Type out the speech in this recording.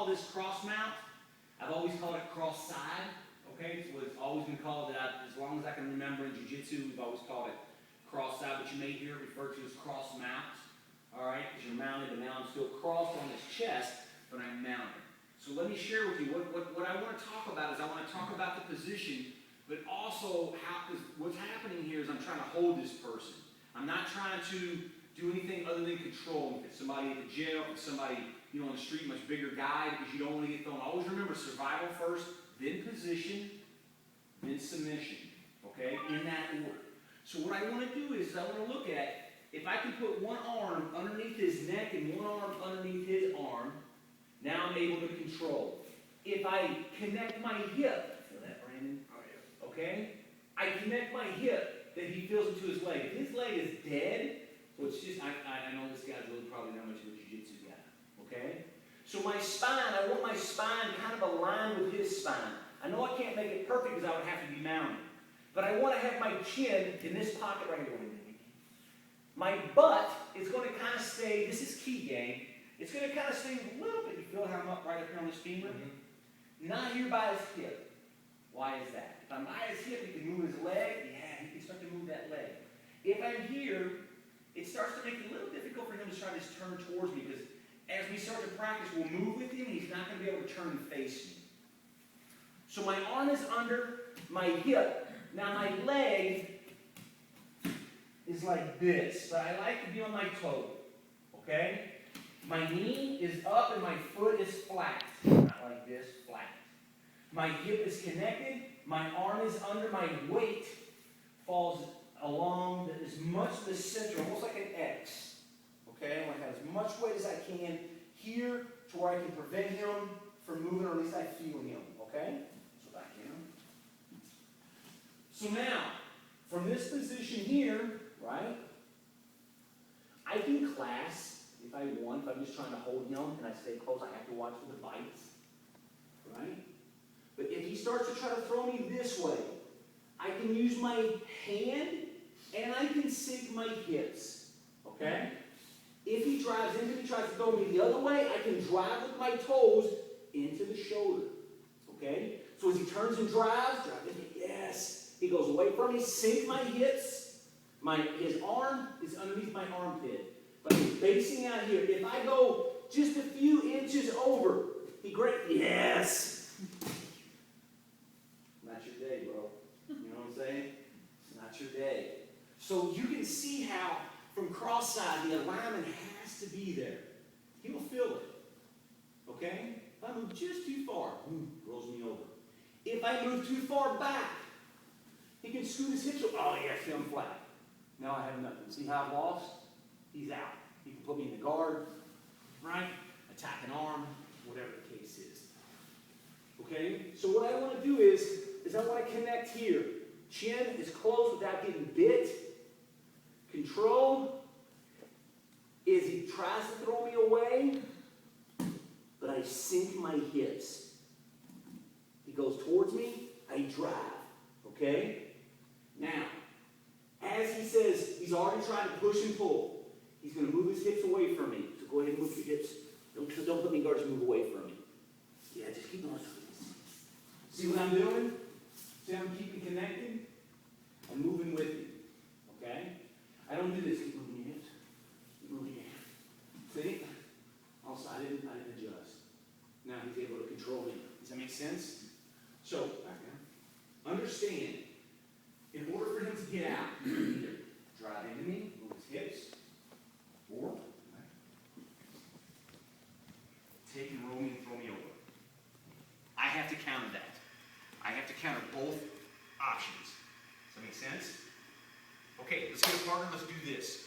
call this cross mount. I've always called it cross side. Okay, so it's always been called that. As long as I can remember in jiu-jitsu, we've always called it cross side, but you may hear it referred to as cross mount. All right, because you're mounted, and now I'm still crossed on his chest, but I'm mounted. So let me share with you what I want to talk about is I want to talk about the position, but also what's happening here is I'm trying to hold this person. I'm not trying to do anything other than control. If it's somebody at the jail, if it's somebody on the street, much bigger guy, because you don't want to get thrown. Always remember survival first, then position, then submission. Okay, in that order. So what I want to do is I want to look at if I can put one arm underneath his neck and one arm underneath his arm. Now I'm able to control. If I connect my hip, feel that, Brandon? Oh yeah. Okay, I connect my hip that he feels into his leg. If his leg is dead, so it's just I know this guy's really probably not much of a jiu-jitsu guy. Okay? So my spine, I want my spine kind of aligned with his spine. I know I can't make it perfect because I would have to be mounted. But I want to have my chin in this pocket right here. My butt is going to kind of stay, this is key, gang. It's going to kind of stay a little bit. You feel how I'm up right up here on this femur? Mm-hmm. Not here by his hip. Why is that? If I'm by his hip, he can move his leg. Yeah, he can start to move that leg. If I'm here, it starts to make it a little difficult for him to try to turn towards me because as we start to practice, we'll move with him, and he's not going to be able to turn and face me. So my arm is under my hip. Now my leg is like this, but I like to be on my toe. Okay? My knee is up and my foot is flat. Not like this, flat. My hip is connected. My arm is under. My weight falls along as much of the center, almost like an X. Okay, I want to have as much weight as I can here to where I can prevent him from moving, or at least I feel him. Okay? So back in. So now, from this position here, right, I can clasp if I want. If I'm just trying to hold him and I stay close, I have to watch for the bites. Right? But if he starts to try to throw me this way, I can use my hand and I can sink my hips. Okay? If he tries to throw me the other way, I can drive with my toes into the shoulder. Okay? So as he turns and drives, yes. He goes away from me, sink my hips. His arm is underneath my armpit. But he's facing out here. If I go just a few inches over, he grabs, yes. Not your day, bro. You know what I'm saying? It's not your day. So you can see how from cross-side, the alignment has to be there. He will feel it. Okay? If I move just too far, rolls me over. If I move too far back, he can scoot his hips. Oh, yeah, see, I'm flat. Now I have nothing. See how I've lost? He's out. He can put me in the guard, right? Attack an arm, whatever the case is. Okay? So what I want to do is I want to connect here. Chin is close without getting bit. Control is he tries to throw me away, but I sink my hips. He goes towards me, I drive. Okay? Now, as he says, he's already trying to push and pull. He's going to move his hips away from me. So go ahead and move your hips. Don't put me in guard, just move away from me. Yeah, just keep on. See what I'm doing? See how I'm keeping connected? I'm moving with you. Okay? I don't do this. Keep moving your hips. Keep moving your hands. See? Also, I didn't adjust. Now he's able to control me. Does that make sense? So, back down. Understand, in order for him to get out, you either drive into me, move his hips, or take and roll me and throw me over. I have to counter that. I have to counter both options. Does that make sense? Okay, let's get a partner. Let's do this.